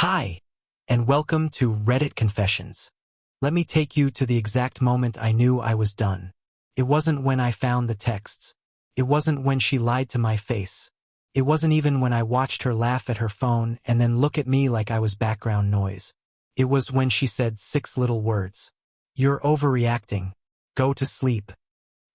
Hi, and welcome to Reddit Confessions. Let me take you to the exact moment I knew I was done. It wasn't when I found the texts. It wasn't when she lied to my face. It wasn't even when I watched her laugh at her phone and then look at me like I was background noise. It was when she said 6 little words. "You're overreacting. Go to sleep."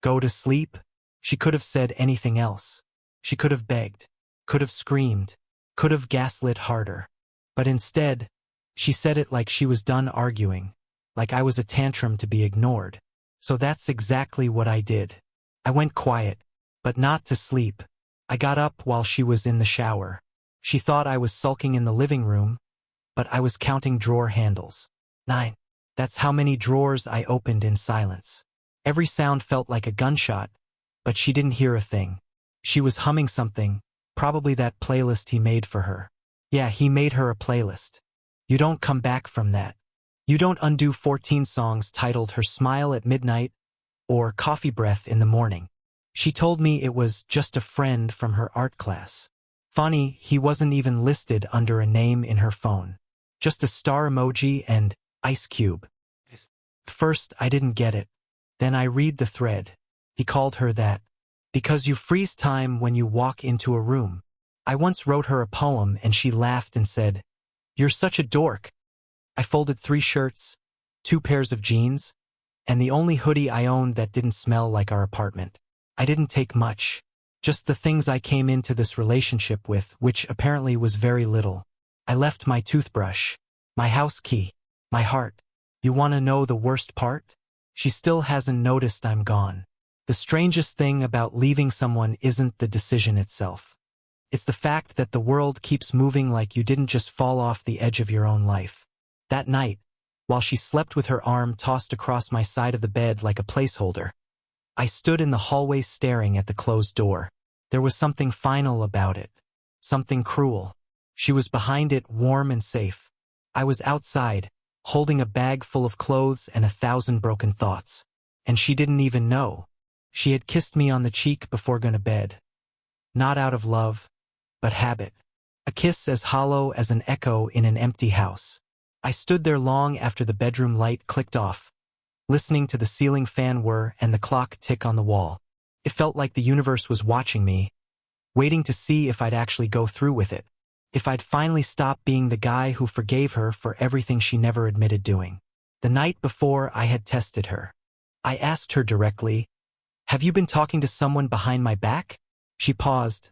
Go to sleep? She could have said anything else. She could have begged, could have screamed, could have gaslit harder. But instead, she said it like she was done arguing, like I was a tantrum to be ignored. So that's exactly what I did. I went quiet, but not to sleep. I got up while she was in the shower. She thought I was sulking in the living room, but I was counting drawer handles. 9. That's how many drawers I opened in silence. Every sound felt like a gunshot, but she didn't hear a thing. She was humming something, probably that playlist he made for her. Yeah, he made her a playlist. You don't come back from that. You don't undo 14 songs titled Her Smile at Midnight or Coffee Breath in the Morning. She told me it was just a friend from her art class. Funny, he wasn't even listed under a name in her phone. Just a star emoji and ice cube. First, I didn't get it. Then I read the thread. He called her that. Because you freeze time when you walk into a room. I once wrote her a poem and she laughed and said, "You're such a dork." I folded 3 shirts, 2 pairs of jeans, and the only hoodie I owned that didn't smell like our apartment. I didn't take much. Just the things I came into this relationship with, which apparently was very little. I left my toothbrush, my house key, my heart. You want to know the worst part? She still hasn't noticed I'm gone. The strangest thing about leaving someone isn't the decision itself. It's the fact that the world keeps moving like you didn't just fall off the edge of your own life. That night, while she slept with her arm tossed across my side of the bed like a placeholder, I stood in the hallway staring at the closed door. There was something final about it. Something cruel. She was behind it, warm and safe. I was outside, holding a bag full of clothes and 1,000 broken thoughts. And she didn't even know. She had kissed me on the cheek before going to bed. Not out of love, but habit. A kiss as hollow as an echo in an empty house. I stood there long after the bedroom light clicked off, listening to the ceiling fan whir and the clock tick on the wall. It felt like the universe was watching me, waiting to see if I'd actually go through with it, if I'd finally stop being the guy who forgave her for everything she never admitted doing. The night before, I had tested her. I asked her directly, "Have you been talking to someone behind my back?" She paused.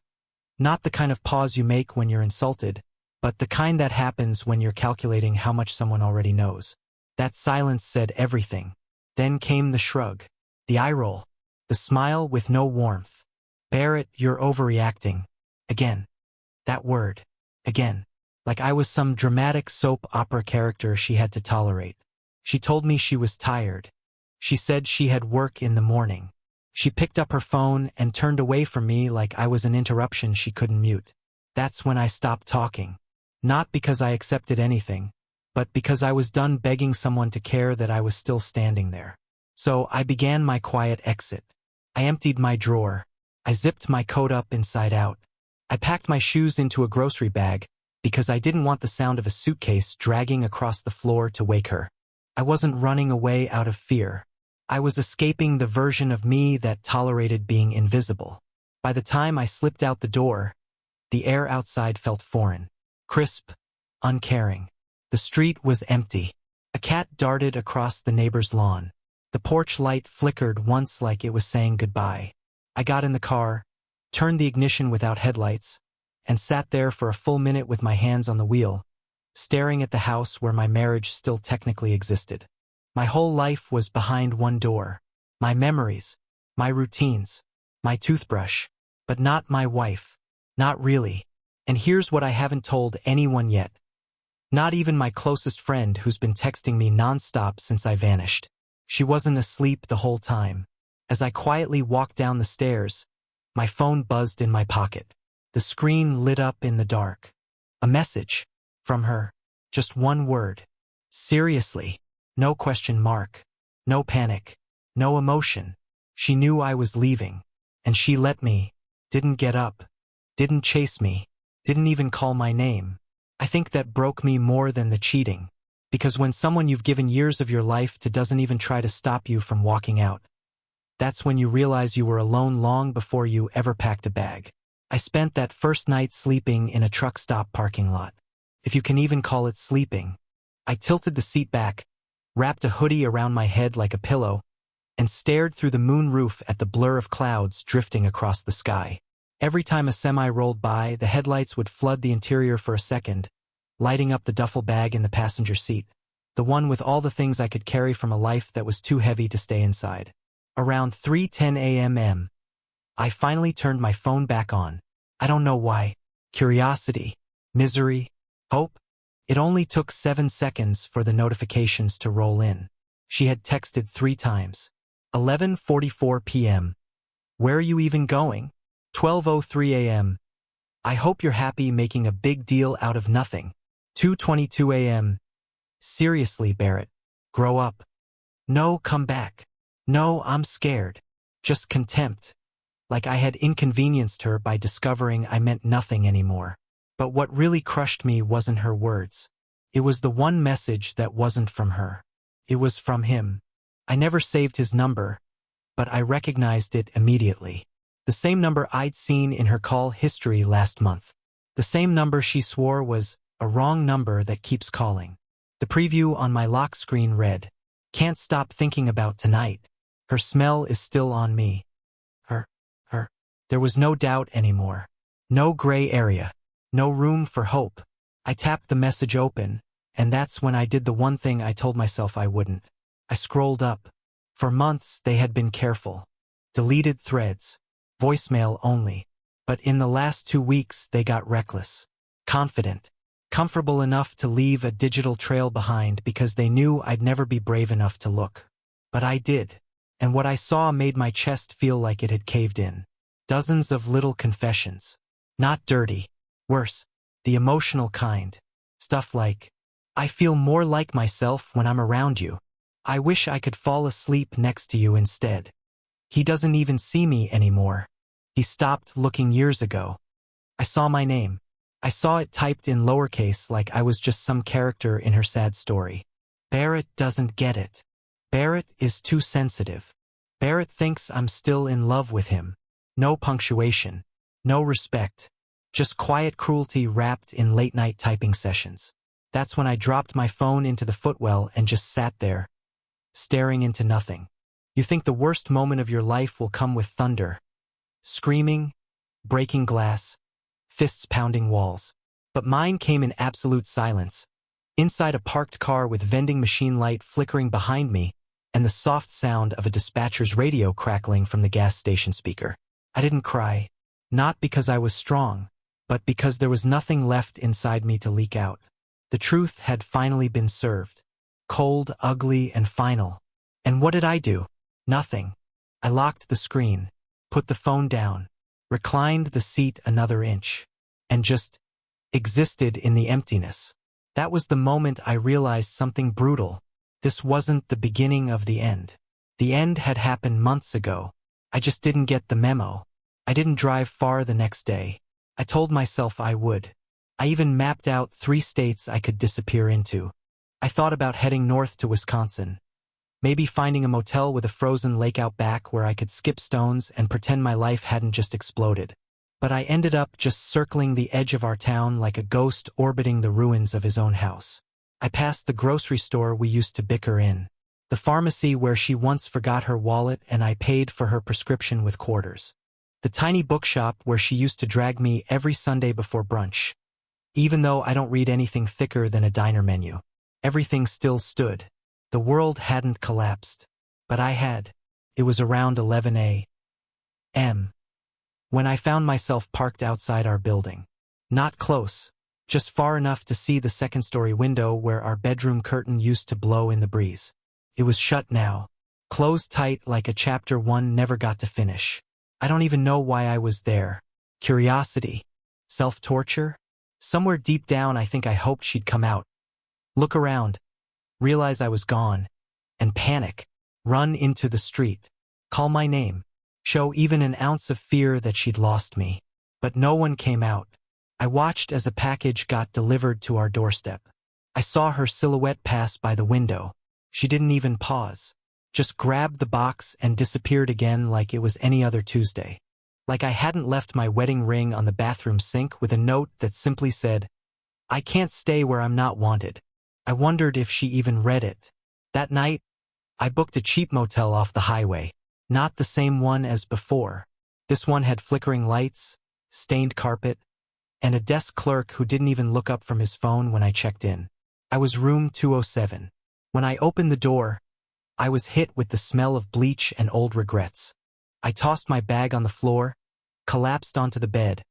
Not the kind of pause you make when you're insulted, but the kind that happens when you're calculating how much someone already knows. That silence said everything. Then came the shrug, the eye roll, the smile with no warmth. "Barrett, you're overreacting." Again. That word. Again. Like I was some dramatic soap opera character she had to tolerate. She told me she was tired. She said she had work in the morning. She picked up her phone and turned away from me like I was an interruption she couldn't mute. That's when I stopped talking. Not because I accepted anything, but because I was done begging someone to care that I was still standing there. So I began my quiet exit. I emptied my drawer. I zipped my coat up inside out. I packed my shoes into a grocery bag because I didn't want the sound of a suitcase dragging across the floor to wake her. I wasn't running away out of fear. I was escaping the version of me that tolerated being invisible. By the time I slipped out the door, the air outside felt foreign, crisp, uncaring. The street was empty. A cat darted across the neighbor's lawn. The porch light flickered once like it was saying goodbye. I got in the car, turned the ignition without headlights, and sat there for a full minute with my hands on the wheel, staring at the house where my marriage still technically existed. My whole life was behind one door. My memories, my routines, my toothbrush, but not my wife. Not really. And here's what I haven't told anyone yet. Not even my closest friend who's been texting me nonstop since I vanished. She wasn't asleep the whole time. As I quietly walked down the stairs, my phone buzzed in my pocket. The screen lit up in the dark. A message. From her. Just one word. Seriously. No question mark. No panic. No emotion. She knew I was leaving. And she let me. Didn't get up. Didn't chase me. Didn't even call my name. I think that broke me more than the cheating. Because when someone you've given years of your life to doesn't even try to stop you from walking out, that's when you realize you were alone long before you ever packed a bag. I spent that first night sleeping in a truck stop parking lot. If you can even call it sleeping. I tilted the seat back, wrapped a hoodie around my head like a pillow, and stared through the moon roof at the blur of clouds drifting across the sky. Every time a semi rolled by, the headlights would flood the interior for a second, lighting up the duffel bag in the passenger seat, the one with all the things I could carry from a life that was too heavy to stay inside. Around 3:10 a.m., I finally turned my phone back on. I don't know why. Curiosity, misery, hope? It only took 7 seconds for the notifications to roll in. She had texted 3 times. 11:44 p.m. Where are you even going? 12:03 a.m. I hope you're happy making a big deal out of nothing. 2:22 a.m. Seriously, Barrett. Grow up. No, come back. No, I'm scared. Just contempt. Like I had inconvenienced her by discovering I meant nothing anymore. But what really crushed me wasn't her words. It was the one message that wasn't from her. It was from him. I never saved his number, but I recognized it immediately. The same number I'd seen in her call history last month. The same number she swore was a wrong number that keeps calling. The preview on my lock screen read, "Can't stop thinking about tonight. Her smell is still on me." Her. There was no doubt anymore. No gray area. No room for hope. I tapped the message open, and that's when I did the one thing I told myself I wouldn't. I scrolled up. For months they had been careful. Deleted threads. Voicemail only. But in the last 2 weeks they got reckless. Confident. Comfortable enough to leave a digital trail behind because they knew I'd never be brave enough to look. But I did. And what I saw made my chest feel like it had caved in. Dozens of little confessions. Not dirty. Worse. The emotional kind. Stuff like, "I feel more like myself when I'm around you. I wish I could fall asleep next to you instead. He doesn't even see me anymore. He stopped looking years ago." I saw my name. I saw it typed in lowercase like I was just some character in her sad story. Barrett doesn't get it. Barrett is too sensitive. Barrett thinks I'm still in love with him. No punctuation. No respect. Just quiet cruelty wrapped in late-night typing sessions. That's when I dropped my phone into the footwell and just sat there, staring into nothing. You think the worst moment of your life will come with thunder. Screaming, breaking glass, fists pounding walls. But mine came in absolute silence. Inside a parked car with vending machine light flickering behind me and the soft sound of a dispatcher's radio crackling from the gas station speaker. I didn't cry. Not because I was strong, but because there was nothing left inside me to leak out. The truth had finally been served. Cold, ugly, and final. And what did I do? Nothing. I locked the screen, put the phone down, reclined the seat another inch, and just existed in the emptiness. That was the moment I realized something brutal. This wasn't the beginning of the end. The end had happened months ago. I just didn't get the memo. I didn't drive far the next day. I told myself I would. I even mapped out 3 states I could disappear into. I thought about heading north to Wisconsin. Maybe finding a motel with a frozen lake out back where I could skip stones and pretend my life hadn't just exploded. But I ended up just circling the edge of our town like a ghost orbiting the ruins of his own house. I passed the grocery store we used to bicker in. The pharmacy where she once forgot her wallet and I paid for her prescription with quarters. The tiny bookshop where she used to drag me every Sunday before brunch. Even though I don't read anything thicker than a diner menu. Everything still stood. The world hadn't collapsed. But I had. It was around 11 a.m. when I found myself parked outside our building. Not close, just far enough to see the second-story window where our bedroom curtain used to blow in the breeze. It was shut now, closed tight like a chapter 1 never got to finish. I don't even know why I was there. Curiosity? Self-torture? Somewhere deep down I think I hoped she'd come out. Look around. Realize I was gone. And panic. Run into the street. Call my name. Show even an ounce of fear that she'd lost me. But no one came out. I watched as a package got delivered to our doorstep. I saw her silhouette pass by the window. She didn't even pause. Just grabbed the box and disappeared again like it was any other Tuesday. Like I hadn't left my wedding ring on the bathroom sink with a note that simply said, "I can't stay where I'm not wanted." I wondered if she even read it. That night, I booked a cheap motel off the highway. Not the same one as before. This one had flickering lights, stained carpet, and a desk clerk who didn't even look up from his phone when I checked in. I was room 207. When I opened the door, I was hit with the smell of bleach and old regrets. I tossed my bag on the floor, collapsed onto the bed,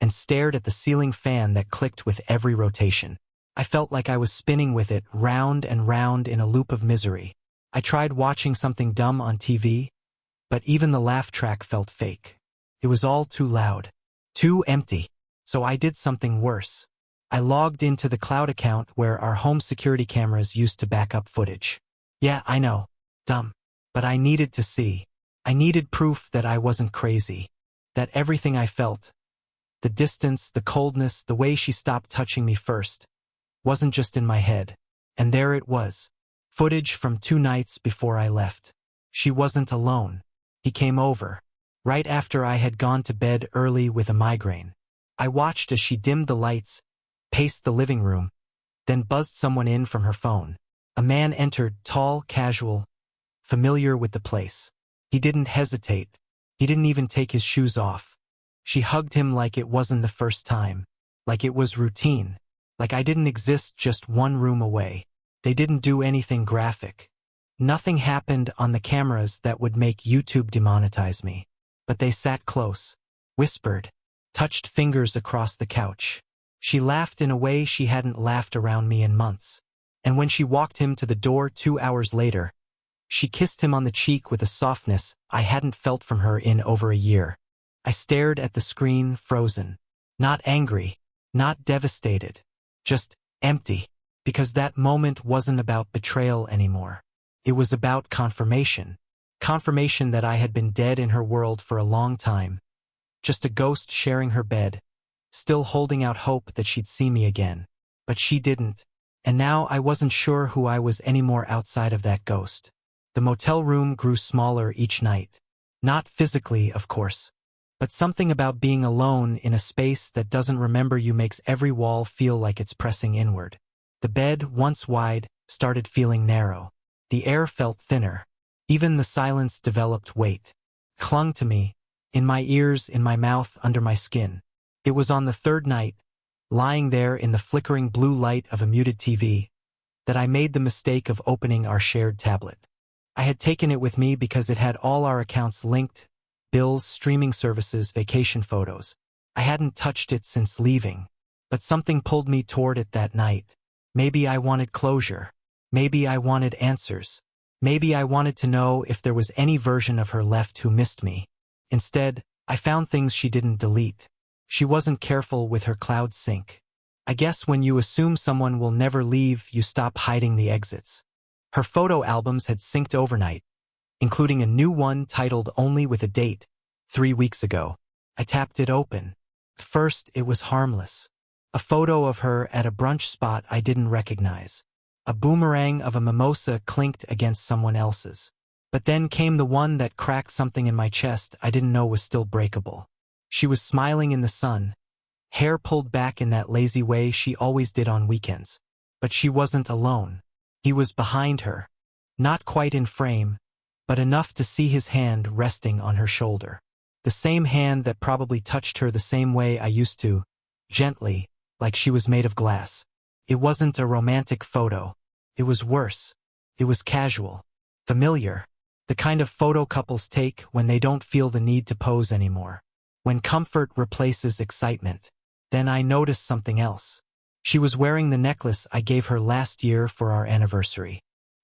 and stared at the ceiling fan that clicked with every rotation. I felt like I was spinning with it round and round in a loop of misery. I tried watching something dumb on TV, but even the laugh track felt fake. It was all too loud, too empty. So I did something worse. I logged into the cloud account where our home security cameras used to back up footage. Yeah, I know. Dumb. But I needed to see. I needed proof that I wasn't crazy. That everything I felt, the distance, the coldness, the way she stopped touching me first, wasn't just in my head. And there it was. Footage from 2 nights before I left. She wasn't alone. He came over. Right after I had gone to bed early with a migraine. I watched as she dimmed the lights, paced the living room, then buzzed someone in from her phone. A man entered, tall, casual, familiar with the place. He didn't hesitate. He didn't even take his shoes off. She hugged him like it wasn't the first time. Like it was routine. Like I didn't exist just one room away. They didn't do anything graphic. Nothing happened on the cameras that would make YouTube demonetize me. But they sat close, whispered, touched fingers across the couch. She laughed in a way she hadn't laughed around me in months. And when she walked him to the door 2 hours later, she kissed him on the cheek with a softness I hadn't felt from her in over a year. I stared at the screen, frozen. Not angry, not devastated, just empty. Because that moment wasn't about betrayal anymore. It was about confirmation. Confirmation that I had been dead in her world for a long time. Just a ghost sharing her bed, still holding out hope that she'd see me again. But she didn't, and now I wasn't sure who I was anymore outside of that ghost. The motel room grew smaller each night. Not physically, of course, but something about being alone in a space that doesn't remember you makes every wall feel like it's pressing inward. The bed, once wide, started feeling narrow. The air felt thinner. Even the silence developed weight. Clung to me, in my ears, in my mouth, under my skin. It was on the 3rd night, lying there in the flickering blue light of a muted TV, that I made the mistake of opening our shared tablet. I had taken it with me because it had all our accounts linked, bills, streaming services, vacation photos. I hadn't touched it since leaving, but something pulled me toward it that night. Maybe I wanted closure. Maybe I wanted answers. Maybe I wanted to know if there was any version of her left who missed me. Instead, I found things she didn't delete. She wasn't careful with her cloud sync. I guess when you assume someone will never leave, you stop hiding the exits. Her photo albums had synced overnight, including a new one titled only with a date, 3 weeks ago. I tapped it open. First, it was harmless. A photo of her at a brunch spot I didn't recognize. A boomerang of a mimosa clinked against someone else's. But then came the one that cracked something in my chest I didn't know was still breakable. She was smiling in the sun, hair pulled back in that lazy way she always did on weekends. But she wasn't alone. He was behind her, not quite in frame, but enough to see his hand resting on her shoulder. The same hand that probably touched her the same way I used to, gently, like she was made of glass. It wasn't a romantic photo. It was worse. It was casual, familiar. The kind of photo couples take when they don't feel the need to pose anymore. When comfort replaces excitement. Then I noticed something else. She was wearing the necklace I gave her last year for our anniversary.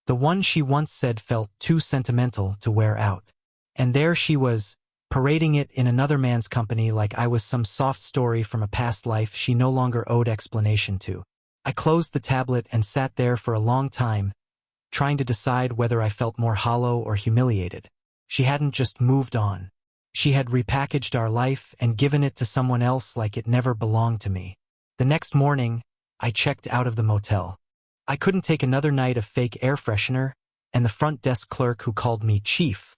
The one she once said felt too sentimental to wear out. And there she was, parading it in another man's company like I was some soft story from a past life she no longer owed explanation to. I closed the tablet and sat there for a long time, trying to decide whether I felt more hollow or humiliated. She hadn't just moved on. She had repackaged our life and given it to someone else like it never belonged to me. The next morning, I checked out of the motel. I couldn't take another night of fake air freshener and the front desk clerk who called me chief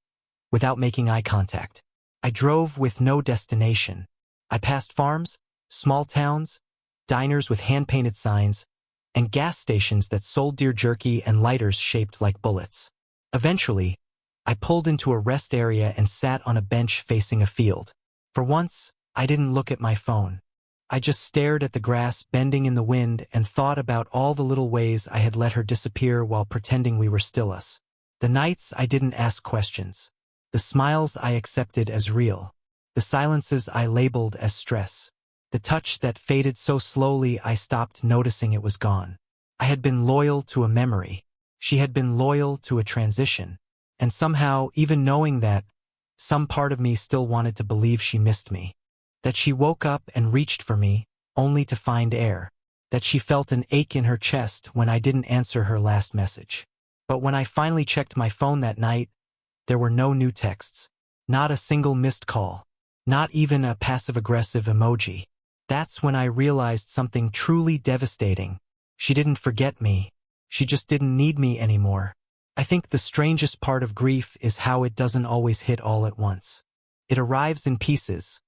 without making eye contact. I drove with no destination. I passed farms, small towns, diners with hand-painted signs, and gas stations that sold deer jerky and lighters shaped like bullets. Eventually, I pulled into a rest area and sat on a bench facing a field. For once, I didn't look at my phone. I just stared at the grass bending in the wind and thought about all the little ways I had let her disappear while pretending we were still us. The nights I didn't ask questions. The smiles I accepted as real. The silences I labeled as stress. The touch that faded so slowly I stopped noticing it was gone. I had been loyal to a memory. She had been loyal to a transition. And somehow, even knowing that, some part of me still wanted to believe she missed me. That she woke up and reached for me, only to find air. That she felt an ache in her chest when I didn't answer her last message. But when I finally checked my phone that night, there were no new texts. Not a single missed call. Not even a passive-aggressive emoji. That's when I realized something truly devastating. She didn't forget me. She just didn't need me anymore. I think the strangest part of grief is how it doesn't always hit all at once. It arrives in pieces.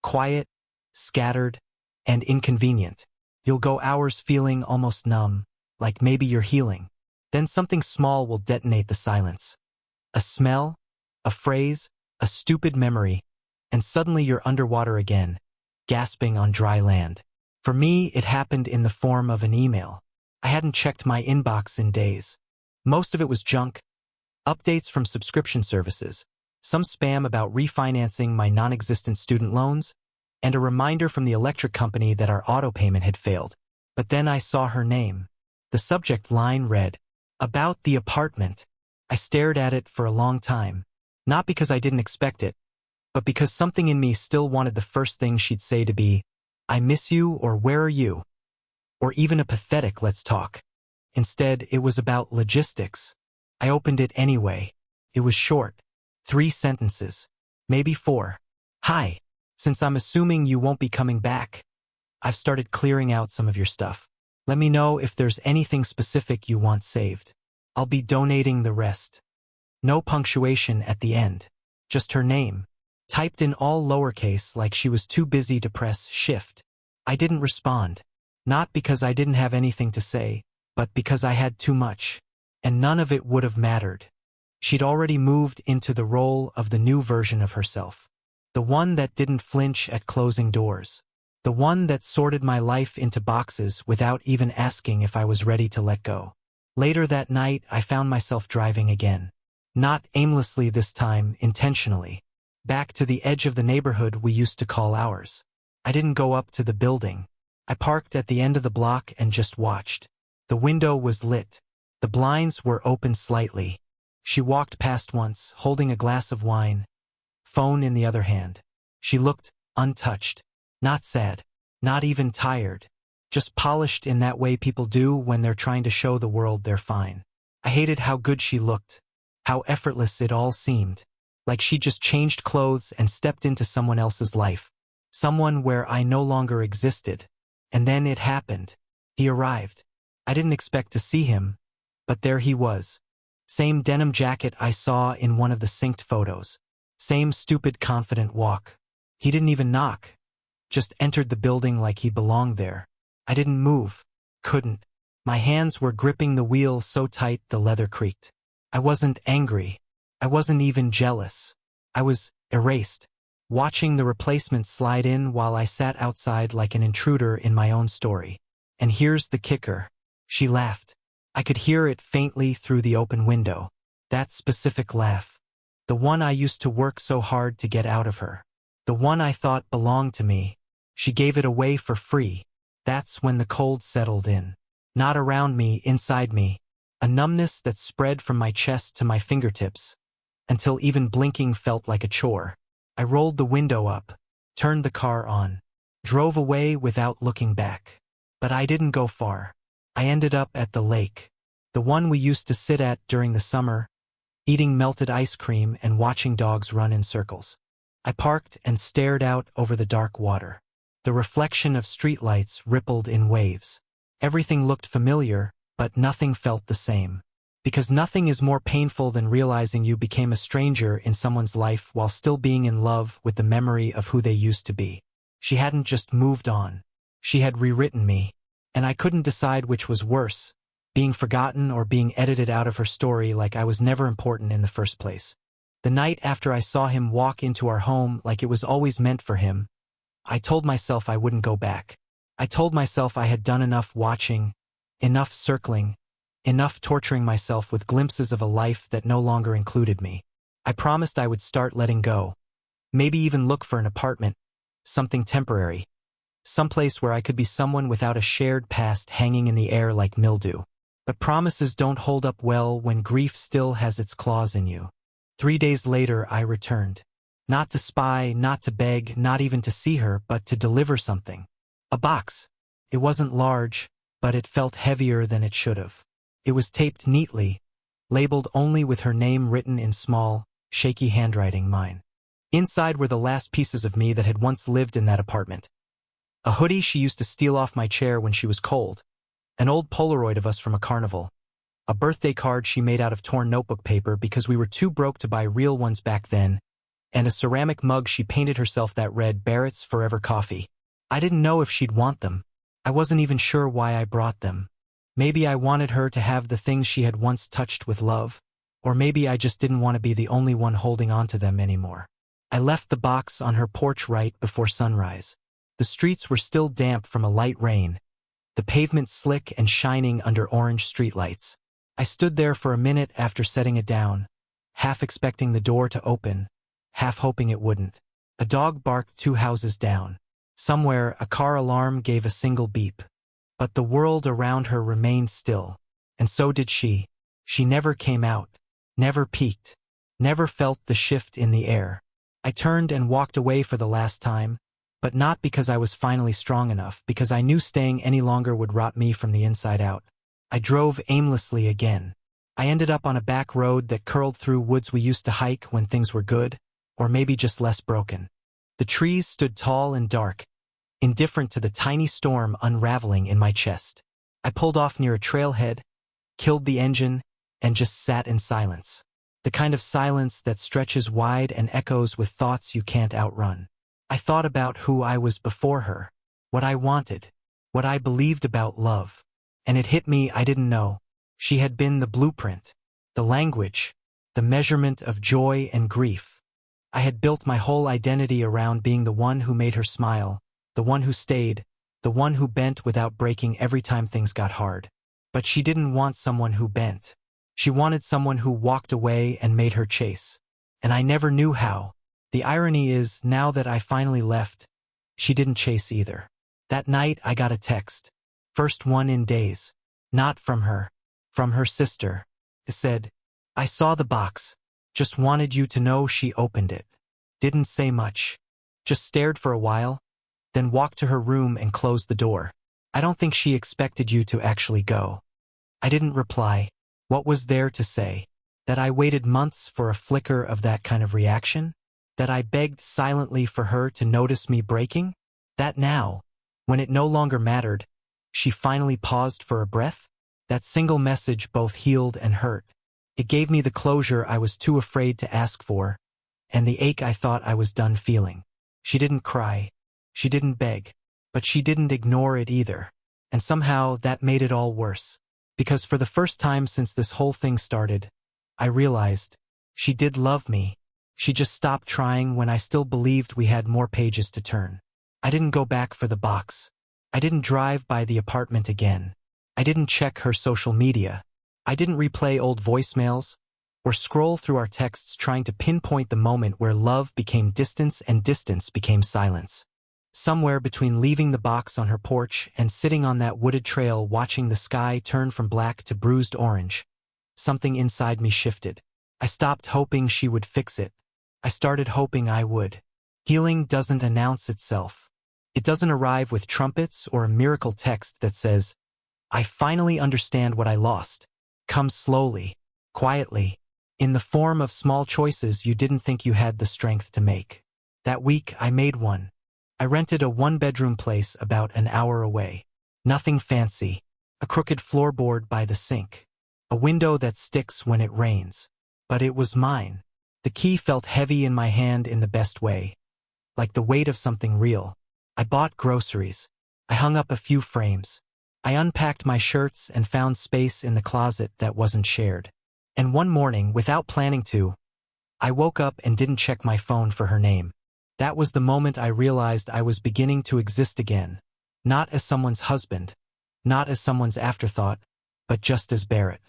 Quiet, scattered, and inconvenient. You'll go hours feeling almost numb, like maybe you're healing. Then something small will detonate the silence. A smell, a phrase, a stupid memory, and suddenly you're underwater again, gasping on dry land. For me, it happened in the form of an email. I hadn't checked my inbox in days. Most of it was junk, updates from subscription services, some spam about refinancing my non-existent student loans, and a reminder from the electric company that our auto payment had failed. But then I saw her name. The subject line read, "About the apartment." I stared at it for a long time, not because I didn't expect it, but because something in me still wanted the first thing she'd say to be, "I miss you," or "Where are you?" Or even a pathetic "Let's talk." Instead, it was about logistics. I opened it anyway. It was short. 3 sentences. Maybe 4. "Hi. Since I'm assuming you won't be coming back, I've started clearing out some of your stuff. Let me know if there's anything specific you want saved. I'll be donating the rest." No punctuation at the end. Just her name. Typed in all lowercase like she was too busy to press shift. I didn't respond. Not because I didn't have anything to say, but because I had too much. And none of it would have mattered. She'd already moved into the role of the new version of herself. The one that didn't flinch at closing doors. The one that sorted my life into boxes without even asking if I was ready to let go. Later that night, I found myself driving again. Not aimlessly this time, intentionally. Back to the edge of the neighborhood we used to call ours. I didn't go up to the building. I parked at the end of the block and just watched. The window was lit. The blinds were open slightly. She walked past once, holding a glass of wine, phone in the other hand. She looked untouched. Not sad. Not even tired. Just polished in that way people do when they're trying to show the world they're fine. I hated how good she looked. How effortless it all seemed. Like she just changed clothes and stepped into someone else's life. Someone where I no longer existed. And then it happened. He arrived. I didn't expect to see him, but there he was. Same denim jacket I saw in one of the synced photos. Same stupid confident walk. He didn't even knock. Just entered the building like he belonged there. I didn't move. Couldn't. My hands were gripping the wheel so tight the leather creaked. I wasn't angry. I wasn't even jealous. I was erased. Watching the replacement slide in while I sat outside like an intruder in my own story. And here's the kicker. She laughed. I could hear it faintly through the open window. That specific laugh. The one I used to work so hard to get out of her. The one I thought belonged to me. She gave it away for free. That's when the cold settled in. Not around me, inside me. A numbness that spread from my chest to my fingertips, until even blinking felt like a chore. I rolled the window up, turned the car on, drove away without looking back. But I didn't go far. I ended up at the lake. The one we used to sit at during the summer, eating melted ice cream and watching dogs run in circles. I parked and stared out over the dark water. The reflection of streetlights rippled in waves. Everything looked familiar, but nothing felt the same. Because nothing is more painful than realizing you became a stranger in someone's life while still being in love with the memory of who they used to be. She hadn't just moved on. She had rewritten me. And I couldn't decide which was worse, being forgotten or being edited out of her story like I was never important in the first place. The night after I saw him walk into our home like it was always meant for him, I told myself I wouldn't go back. I told myself I had done enough watching, enough circling, enough torturing myself with glimpses of a life that no longer included me. I promised I would start letting go. Maybe even look for an apartment, something temporary, someplace where I could be someone without a shared past hanging in the air like mildew. But promises don't hold up well when grief still has its claws in you. 3 days later, I returned. Not to spy, not to beg, not even to see her, but to deliver something. A box. It wasn't large, but it felt heavier than it should have. It was taped neatly, labeled only with her name written in small, shaky handwriting, mine. Inside were the last pieces of me that had once lived in that apartment. A hoodie she used to steal off my chair when she was cold, an old Polaroid of us from a carnival, a birthday card she made out of torn notebook paper because we were too broke to buy real ones back then, and a ceramic mug she painted herself that read Barrett's Forever Coffee. I didn't know if she'd want them. I wasn't even sure why I brought them. Maybe I wanted her to have the things she had once touched with love, or maybe I just didn't want to be the only one holding on to them anymore. I left the box on her porch right before sunrise. The streets were still damp from a light rain, the pavement slick and shining under orange streetlights. I stood there for a minute after setting it down, half expecting the door to open, half hoping it wouldn't. A dog barked 2 houses down. Somewhere, a car alarm gave a single beep. But the world around her remained still, and so did she. She never came out, never peeked, never felt the shift in the air. I turned and walked away for the last time, but not because I was finally strong enough, because I knew staying any longer would rot me from the inside out. I drove aimlessly again. I ended up on a back road that curled through woods we used to hike when things were good, or maybe just less broken. The trees stood tall and dark, indifferent to the tiny storm unraveling in my chest. I pulled off near a trailhead, killed the engine, and just sat in silence. The kind of silence that stretches wide and echoes with thoughts you can't outrun. I thought about who I was before her, what I wanted, what I believed about love. And it hit me I didn't know. She had been the blueprint, the language, the measurement of joy and grief. I had built my whole identity around being the one who made her smile, the one who stayed, the one who bent without breaking every time things got hard. But she didn't want someone who bent. She wanted someone who walked away and made her chase. And I never knew how. The irony is, now that I finally left, she didn't chase either. That night I got a text. First one in days. Not from her. From her sister. It said, "I saw the box. Just wanted you to know she opened it. Didn't say much. Just stared for a while, then walked to her room and closed the door. I don't think she expected you to actually go." I didn't reply. What was there to say? That I waited months for a flicker of that kind of reaction? That I begged silently for her to notice me breaking? That now, when it no longer mattered, she finally paused for a breath? That single message both healed and hurt. It gave me the closure I was too afraid to ask for, and the ache I thought I was done feeling. She didn't cry. She didn't beg. But she didn't ignore it either. And somehow that made it all worse. Because for the first time since this whole thing started, I realized she did love me. She just stopped trying when I still believed we had more pages to turn. I didn't go back for the box. I didn't drive by the apartment again. I didn't check her social media. I didn't replay old voicemails or scroll through our texts trying to pinpoint the moment where love became distance and distance became silence. Somewhere between leaving the box on her porch and sitting on that wooded trail watching the sky turn from black to bruised orange, something inside me shifted. I stopped hoping she would fix it. I started hoping I would. Healing doesn't announce itself. It doesn't arrive with trumpets or a miracle text that says, "I finally understand what I lost." Come slowly, quietly, in the form of small choices you didn't think you had the strength to make. That week, I made one. I rented a one-bedroom place about an hour away. Nothing fancy. A crooked floorboard by the sink. A window that sticks when it rains. But it was mine. The key felt heavy in my hand in the best way. Like the weight of something real. I bought groceries. I hung up a few frames. I unpacked my shirts and found space in the closet that wasn't shared. And one morning, without planning to, I woke up and didn't check my phone for her name. That was the moment I realized I was beginning to exist again. Not as someone's husband. Not as someone's afterthought. But just as Barrett.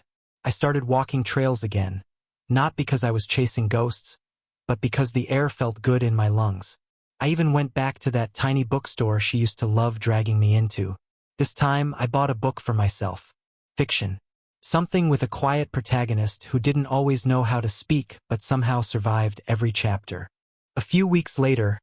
I started walking trails again. Not because I was chasing ghosts, but because the air felt good in my lungs. I even went back to that tiny bookstore she used to love dragging me into. This time, I bought a book for myself. Fiction. Something with a quiet protagonist who didn't always know how to speak but somehow survived every chapter. A few weeks later,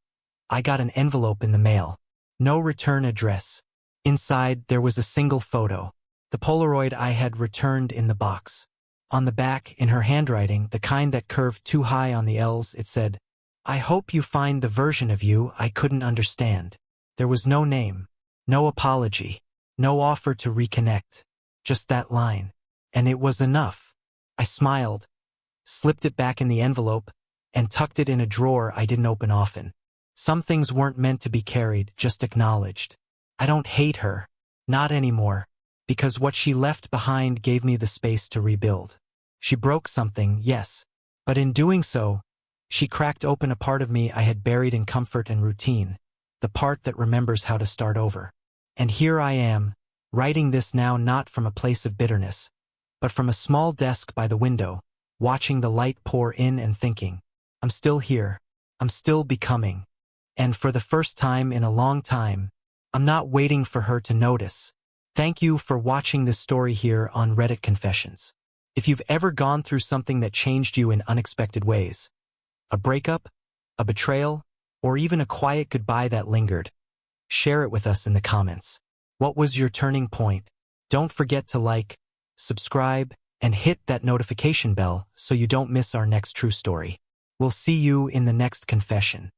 I got an envelope in the mail. No return address. Inside, there was a single photo. The Polaroid I had returned in the box. On the back, in her handwriting, the kind that curved too high on the L's, it said, "I hope you find the version of you I couldn't understand." There was no name, no apology, no offer to reconnect. Just that line. And it was enough. I smiled, slipped it back in the envelope, and tucked it in a drawer I didn't open often. Some things weren't meant to be carried, just acknowledged. I don't hate her. Not anymore. Because what she left behind gave me the space to rebuild. She broke something, yes. But in doing so, she cracked open a part of me I had buried in comfort and routine. The part that remembers how to start over. And here I am, writing this now not from a place of bitterness, but from a small desk by the window, watching the light pour in and thinking, I'm still here. I'm still becoming. And for the first time in a long time, I'm not waiting for her to notice. Thank you for watching this story here on Reddit Confessions. If you've ever gone through something that changed you in unexpected ways, a breakup, a betrayal, or even a quiet goodbye that lingered, share it with us in the comments. What was your turning point? Don't forget to like, subscribe, and hit that notification bell so you don't miss our next true story. We'll see you in the next confession.